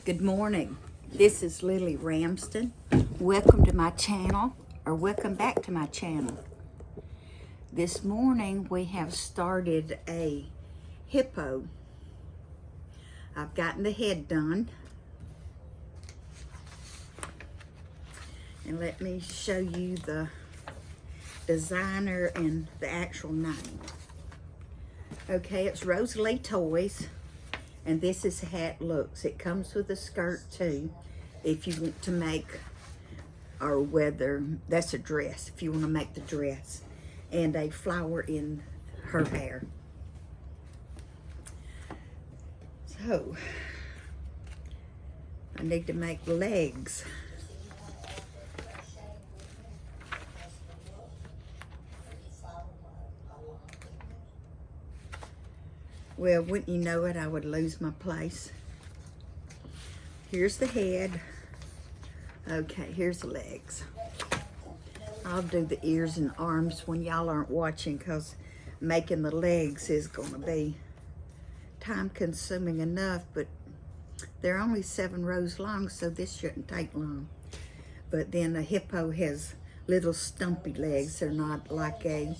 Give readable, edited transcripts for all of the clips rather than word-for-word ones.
Good morning. This is Lily Ramsden. Welcome to my channel, or welcome back to my channel. This morning we have started a hippo. I've gotten the head done. And let me show you the designer and the actual name. Okay, it's Rosalie Toys. And this is how it looks. It comes with a skirt too, if you want to make, or whether, that's a dress, if you want to make the dress. And a flower in her hair. So, I need to make legs. Well, wouldn't you know it, I would lose my place. Here's the head. Okay, here's the legs. I'll do the ears and arms when y'all aren't watching, because making the legs is going to be time consuming enough, but they're only 7 rows long, so this shouldn't take long. But then a hippo has little stumpy legs. They're not like a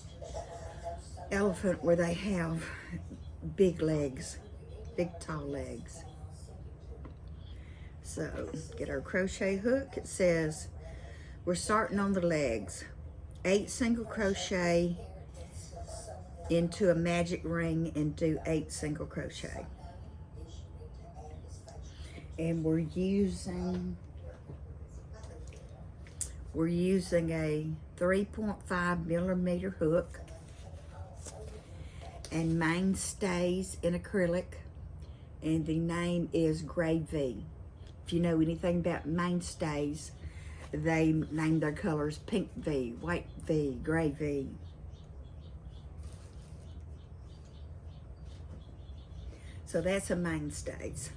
elephant where they have big legs, big tall legs. So get our crochet hook. It says we're starting on the legs. 8 single crochet into a magic ring and do 8 single crochet. And we're using a 3.5 millimeter hook and mainstays in acrylic, and the name is Gray V. If you know anything about mainstays, they name their colors pink V, white V, gray V. So that's a mainstays.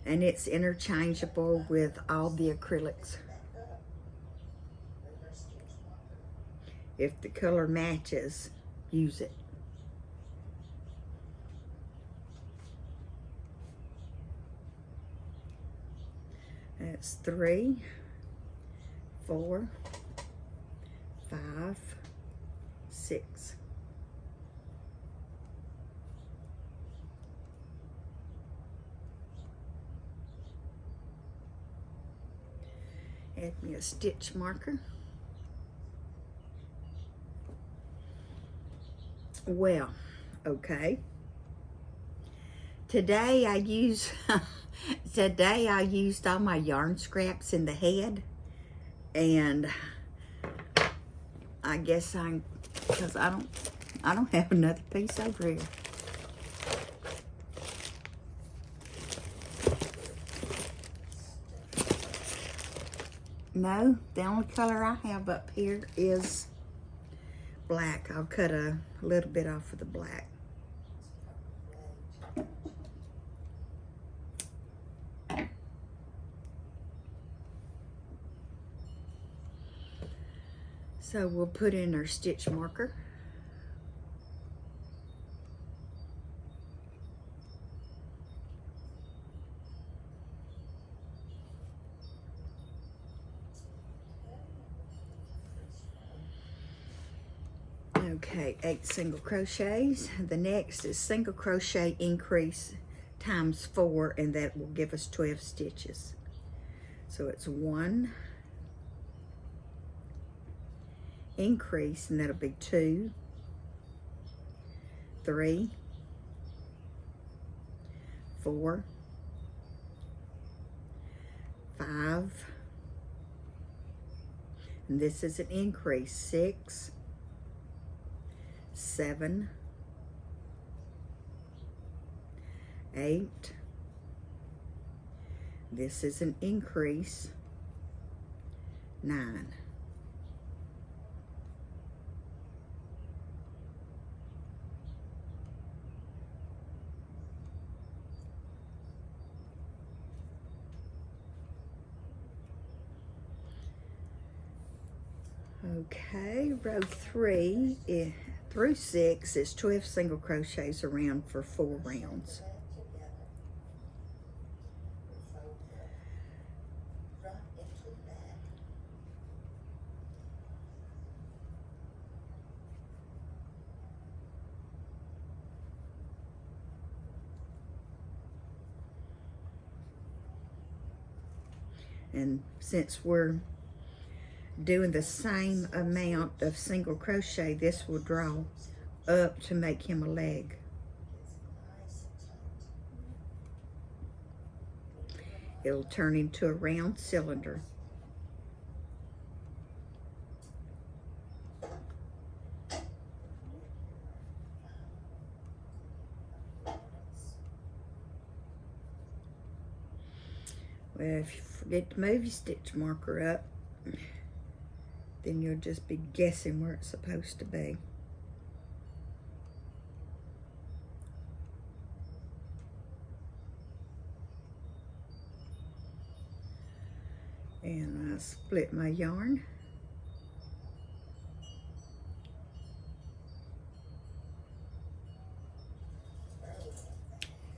And it's interchangeable with all the acrylics. If the color matches, use it. That's 3, 4, 5, 6. Add me a stitch marker. Well, okay. Today I used all my yarn scraps in the head, and I guess because I don't have another piece over here. No, the only color I have up here is black. I'll cut a little bit off of the black. So we'll put in our stitch marker. Okay, 8 single crochets. The next is single crochet increase times 4, and that will give us 12 stitches. So it's 1 increase, and that'll be 2, 3, 4, 5, and this is an increase, 6, 7, 8, this is an increase, 9. Okay, row 3, through 6 is 12 single crochets around for 4 rounds. And since we're doing the same amount of single crochet, this will draw up to make him a leg. It'll turn into a round cylinder. Well, if you forget to move your stitch marker up, then you'll just be guessing where it's supposed to be. And I split my yarn.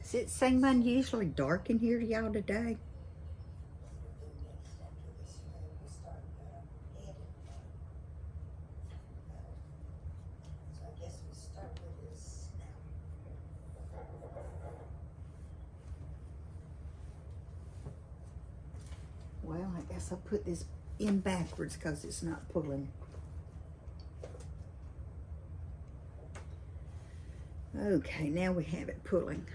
Does it seem unusually dark in here to y'all today? Well, I guess I'll put this in backwards because it's not pulling. Okay, now we have it pulling.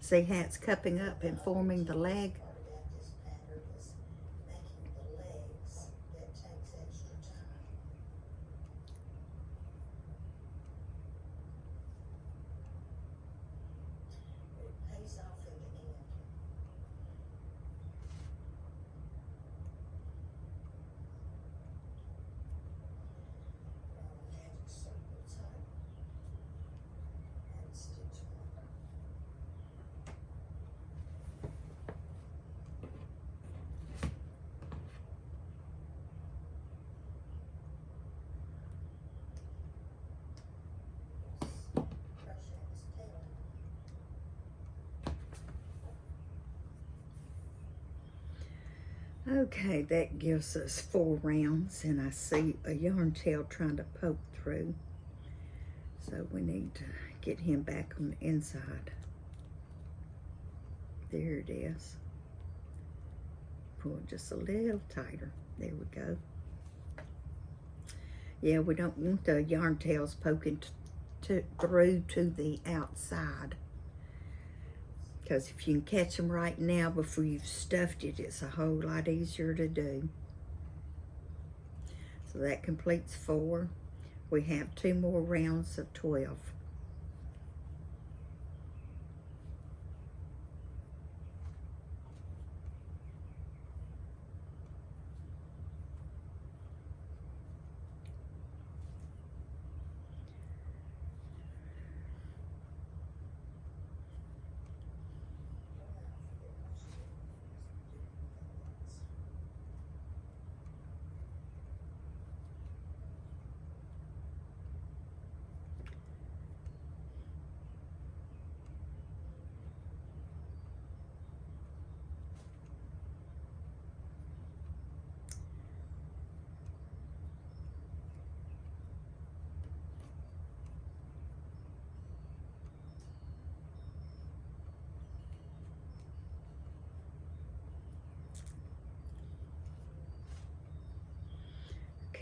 See how it's cupping up and forming the leg? Okay, that gives us 4 rounds, and I see a yarn tail trying to poke through. So we need to get him back on the inside. There it is. Pull just a little tighter. There we go. Yeah, we don't want the yarn tails poking through to the outside. Because if you can catch them right now before you've stuffed it, it's a whole lot easier to do. So that completes 4. We have 2 more rounds of 12.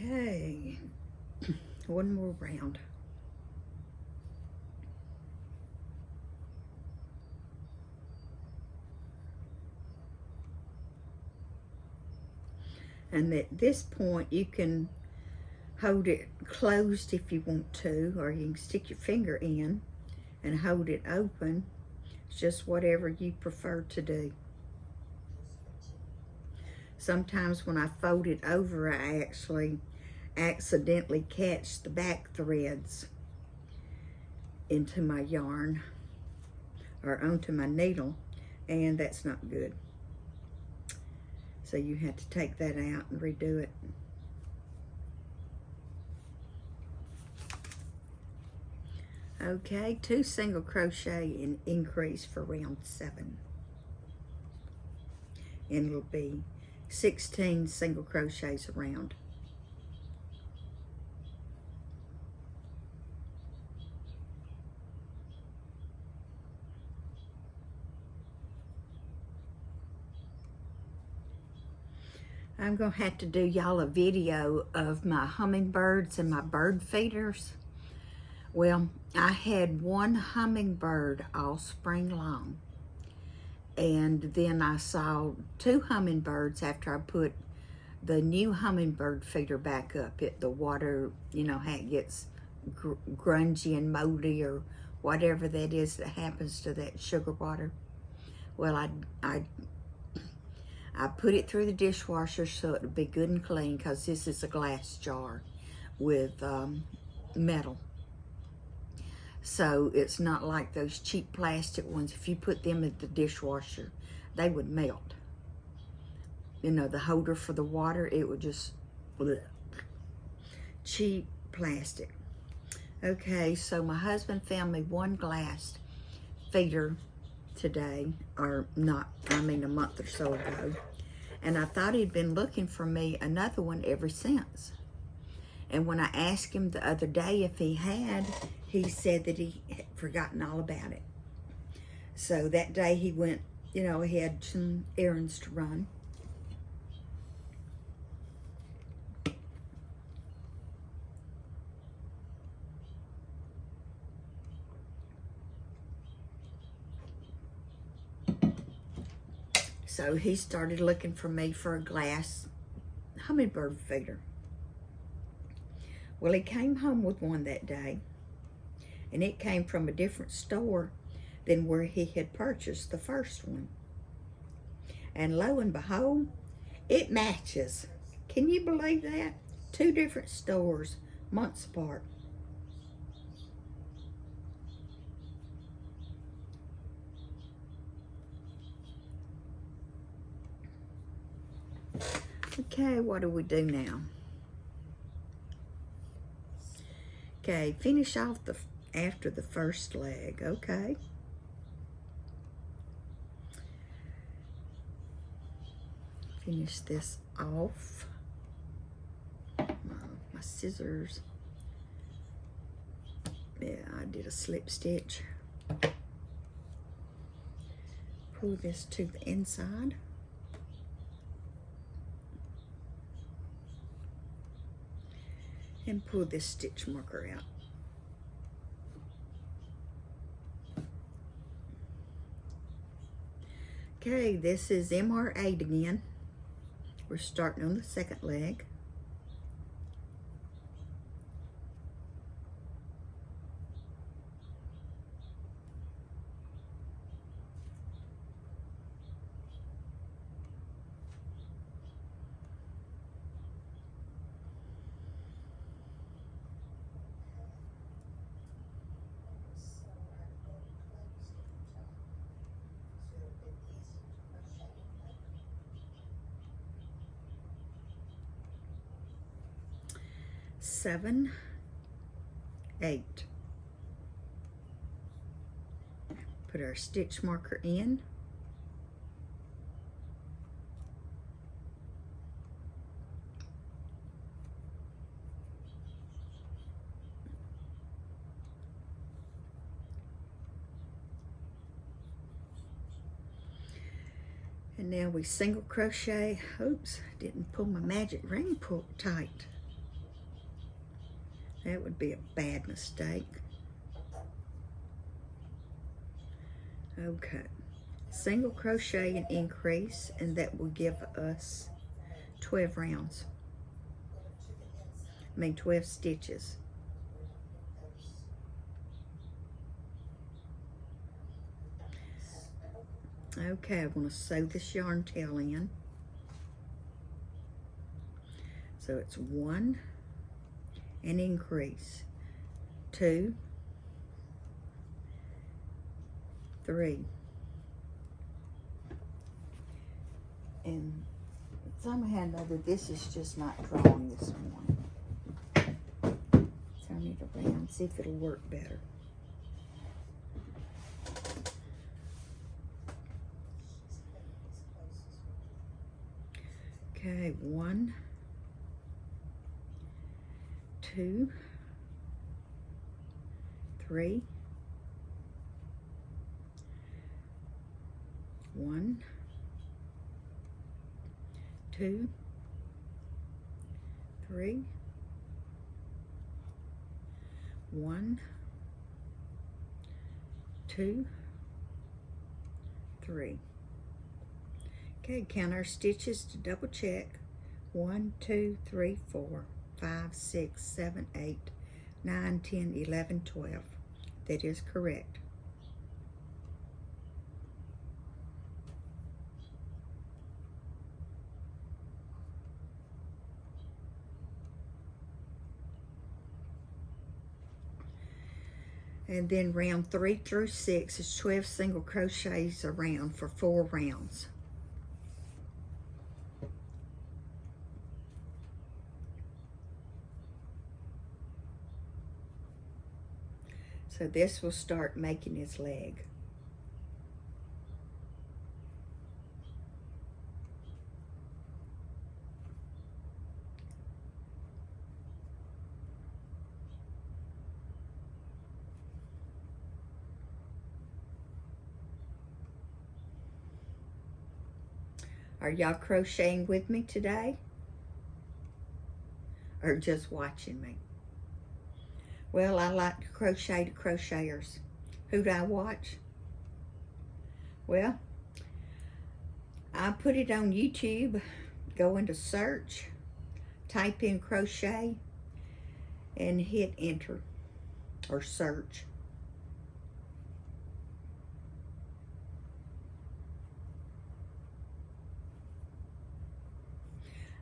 Okay, one more round. And at this point, you can hold it closed if you want to, or you can stick your finger in and hold it open. It's just whatever you prefer to do. Sometimes when I fold it over, I actually accidentally catch the back threads into my yarn or onto my needle, and that's not good. So you have to take that out and redo it. Okay, 2 single crochet and increase for round 7. And it'll be 16 single crochets around. I'm going to have to do y'all a video of my hummingbirds and my bird feeders. Well, I had one hummingbird all spring long. And then I saw 2 hummingbirds after I put the new hummingbird feeder back up. The water, you know how it gets grungy and moldy or whatever that is that happens to that sugar water. Well, I put it through the dishwasher so it would be good and clean, because this is a glass jar with metal. So it's not like those cheap plastic ones. If you put them in the dishwasher, they would melt. You know, the holder for the water, it would just, bleh. Cheap plastic. Okay, so my husband found me one glass feeder today, or not, I mean a month or so ago. And I thought he'd been looking for me another one ever since. And when I asked him the other day if he had, he said that he had forgotten all about it. So that day he went, you know, he had some errands to run. So he started looking for me for a glass hummingbird feeder. Well, he came home with one that day, and it came from a different store than where he had purchased the first one. And lo and behold, it matches. Can you believe that? 2 different stores, months apart. Okay, what do we do now? Okay, finish off after the first leg, okay. Finish this off. My scissors. Yeah, I did a slip stitch. Pull this to the inside. And pull this stitch marker out. Okay, this is MR8 again. We're starting on the second leg. Seven, 8. Put our stitch marker in. And now we single crochet. Oops, didn't pull my magic ring pull tight. That would be a bad mistake. Okay, single crochet and increase, and that will give us 12 rounds. 12 stitches. Okay, I'm going to sew this yarn tail in. So it's 1 and increase, 2, 3, and somehow or another this is just not drawing this morning. Turn it around, see if it'll work better. 1, 2, 3, 1, 2, 3, 1, 2, 3. Okay, count our stitches to double check. 1, 2, 3, 4, 5, 6, 7, 8, 9, 10, 11, 12. That is correct. And then round 3 through 6 is 12 single crochets around for 4 rounds. So this will start making his leg. Are y'all crocheting with me today? Or just watching me? Well, I like to crochet to crocheters. Who do I watch? Well, I put it on YouTube. Go into search, type in crochet, and hit enter or search.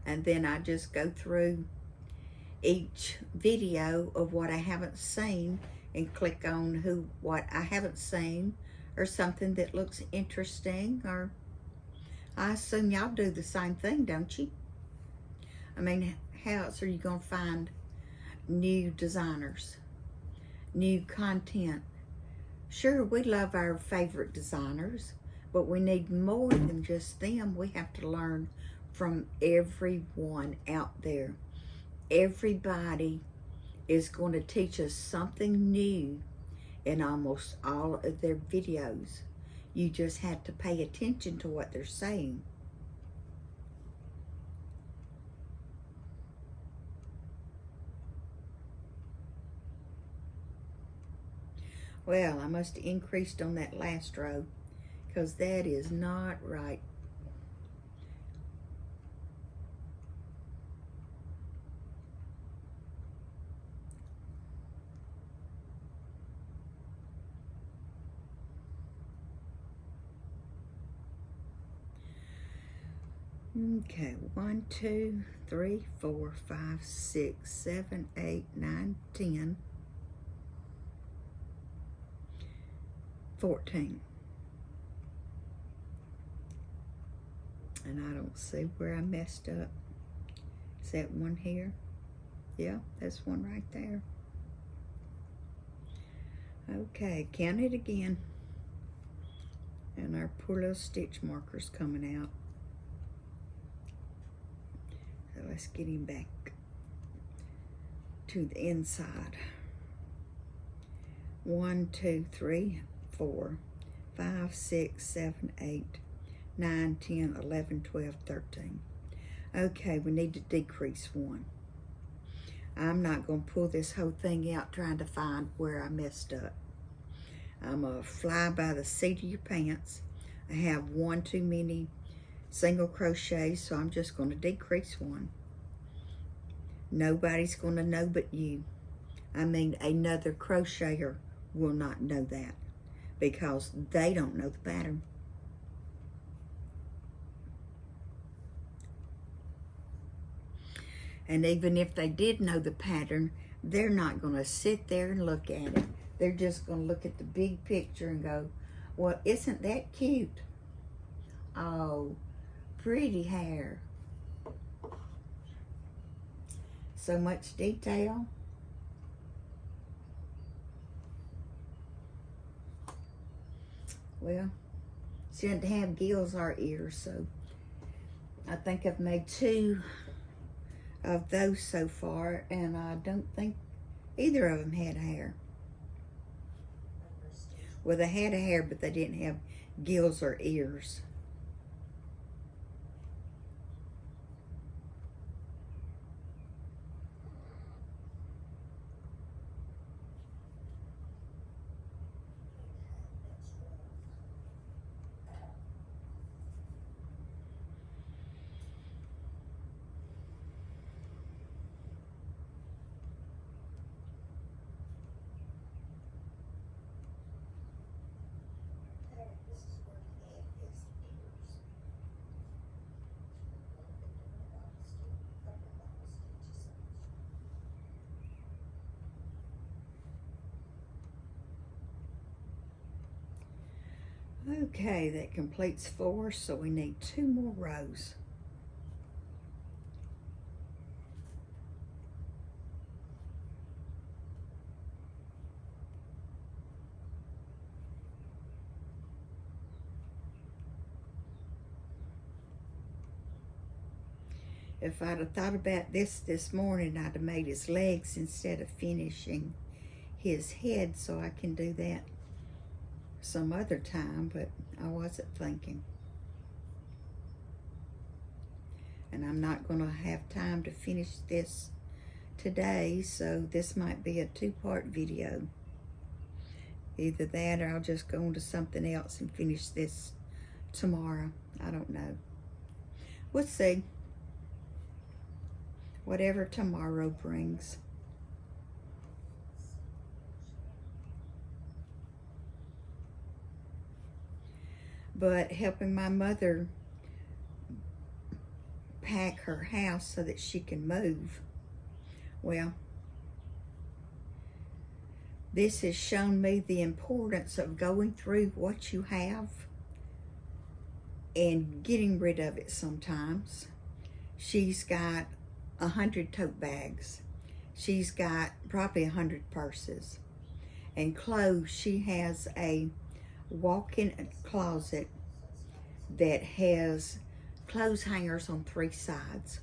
And then I just go through each video of what I haven't seen and click on what I haven't seen, or something that looks interesting. Or I assume y'all do the same thing, don't you? I mean, how else are you gonna find new designers, new content? Sure, we love our favorite designers, but we need more than just them. We have to learn from everyone out there. Everybody is going to teach us something new in almost all of their videos. You just have to pay attention to what they're saying. Well, I must have increased on that last row, because that is not right. Okay, 1, 2, 3, 4, 5, 6, 7, 8, 9, 10, 14. And I don't see where I messed up. Is that one here? Yeah, that's one right there. Okay, count it again. And our poor little stitch marker's coming out. So let's get him back to the inside. 1, 2, 3, 4, 5, 6, 7, 8, 9, 10, 11, 12, 13. Okay, we need to decrease 1. I'm not going to pull this whole thing out trying to find where I messed up. I'm going to fly by the seat of your pants. I have 1 too many single crochets, so I'm just going to decrease 1. Nobody's going to know but you. I mean, another crocheter will not know that, because they don't know the pattern. And even if they did know the pattern, they're not going to sit there and look at it. They're just going to look at the big picture and go, well, isn't that cute? Oh, pretty hair. So much detail. Well, she had to have gills or ears, so I think I've made 2 of those so far, and I don't think either of them had hair. Well, they had hair, but they didn't have gills or ears. Okay, that completes 4, so we need 2 more rows. If I'd have thought about this morning, I'd have made his legs instead of finishing his head, so I can do that some other time, but I wasn't thinking. And I'm not going to have time to finish this today, so this might be a 2-part video. Either that or I'll just go on to something else and finish this tomorrow. I don't know. We'll see. Whatever tomorrow brings. But helping my mother pack her house so that she can move. Well, this has shown me the importance of going through what you have and getting rid of it sometimes. She's got 100 tote bags. She's got probably 100 purses. And clothes, she has a walk-in closet that has clothes hangers on 3 sides.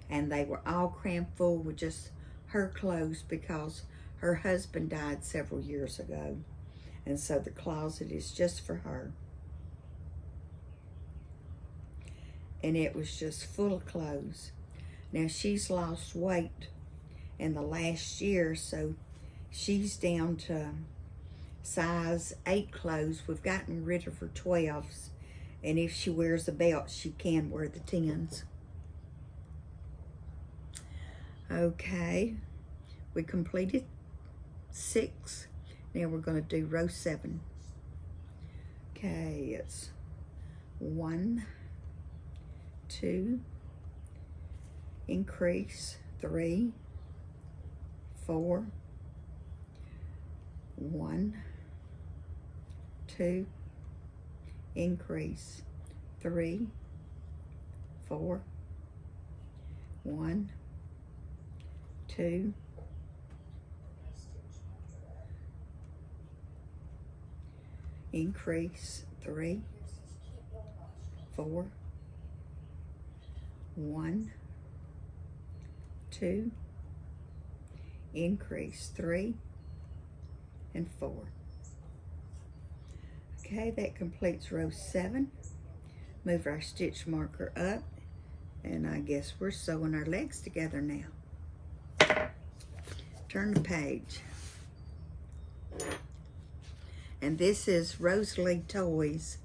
And they were all crammed full with just her clothes because her husband died several years ago. And so the closet is just for her. And it was just full of clothes. Now she's lost weight in the last year, so she's down to size 8 clothes. We've gotten rid of her 12s, and if she wears a belt, she can wear the 10s. Okay, we completed 6. Now we're going to do row 7. Okay, it's 1, 2, increase, 3, 4, 1, 2, increase, 3, 4, 1, 2, increase, 3, 4, 1, 2, increase, 3, and 4. Okay, that completes row 7. Move our stitch marker up, and I guess we're sewing our legs together now. Turn the page. And this is Rosalie Toys,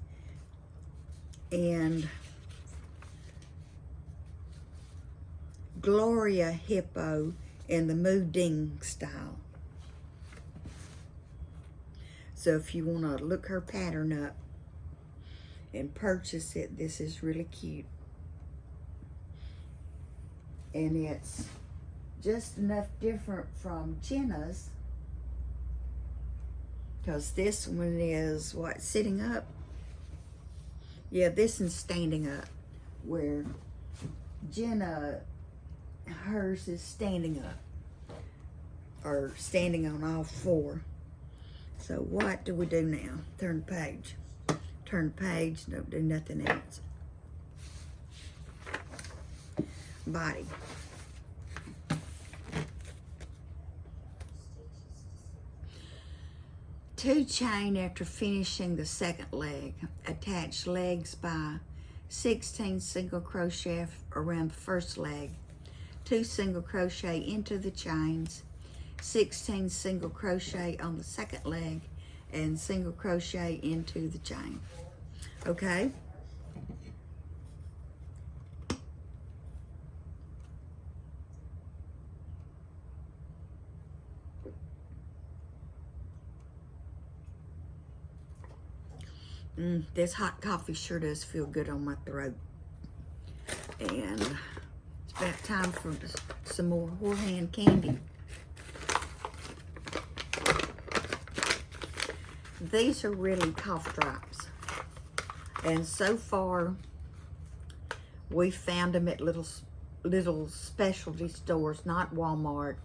and Gloria Hippo in the Moo Deng style. So if you want to look her pattern up and purchase it, this is really cute. And it's just enough different from Jenna's, because this one is, what, sitting up? Yeah, this one's standing up, where Jenna, hers is standing up, or standing on all 4. So what do we do now? Turn the page. Turn the page, don't do nothing else. body. Two chain after finishing the second leg. Attach legs by 16 single crochet around the first leg. 2 single crochet into the chains. 16 single crochet on the second leg and single crochet into the chain. Okay? This hot coffee sure does feel good on my throat. And it's about time for some more Horehan candy. These are really cough drops. And so far, we found them at little specialty stores, not Walmart,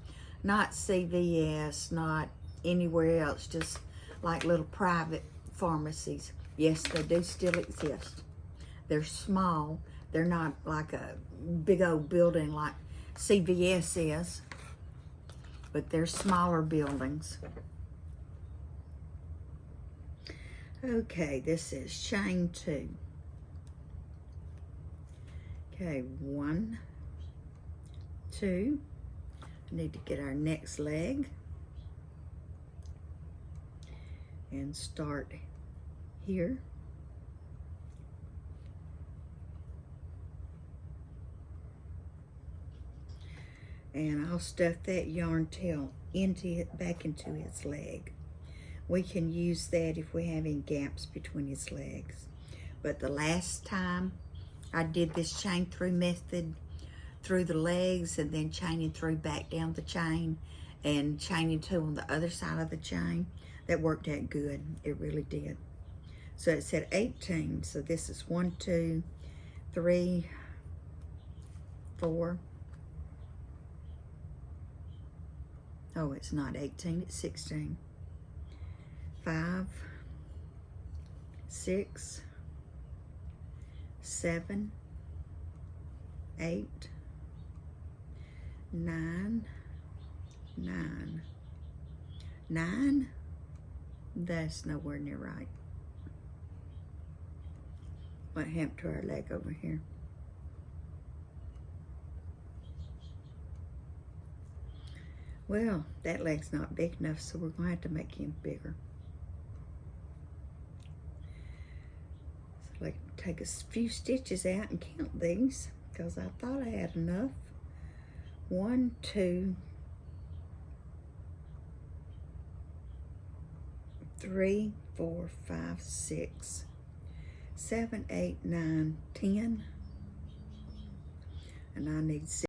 not CVS, not anywhere else, just like little private pharmacies. Yes, they do still exist. They're small. They're not like a big old building like CVS is, but they're smaller buildings. Okay, this is chain 2. Okay, 1, 2. I need to get our next leg and start here. And I'll stuff that yarn tail back into its leg. We can use that if we have any gaps between its legs. But the last time I did this chain through method through the legs and then chaining through back down the chain and chaining 2 on the other side of the chain, that worked out good. It really did. So it said 18. So this is 1, 2, 3, 4. Oh, it's not 18, it's 16. 5, 6, 7, 8, 9, 9. 9? That's nowhere near right. What happened to our leg over here? Well, that leg's not big enough, so we're going to have to make him bigger. So like, take a few stitches out and count these, because I thought I had enough. 1, 2, 3, 4, 5, 6, 7, 8, 9, 10. And I need 6.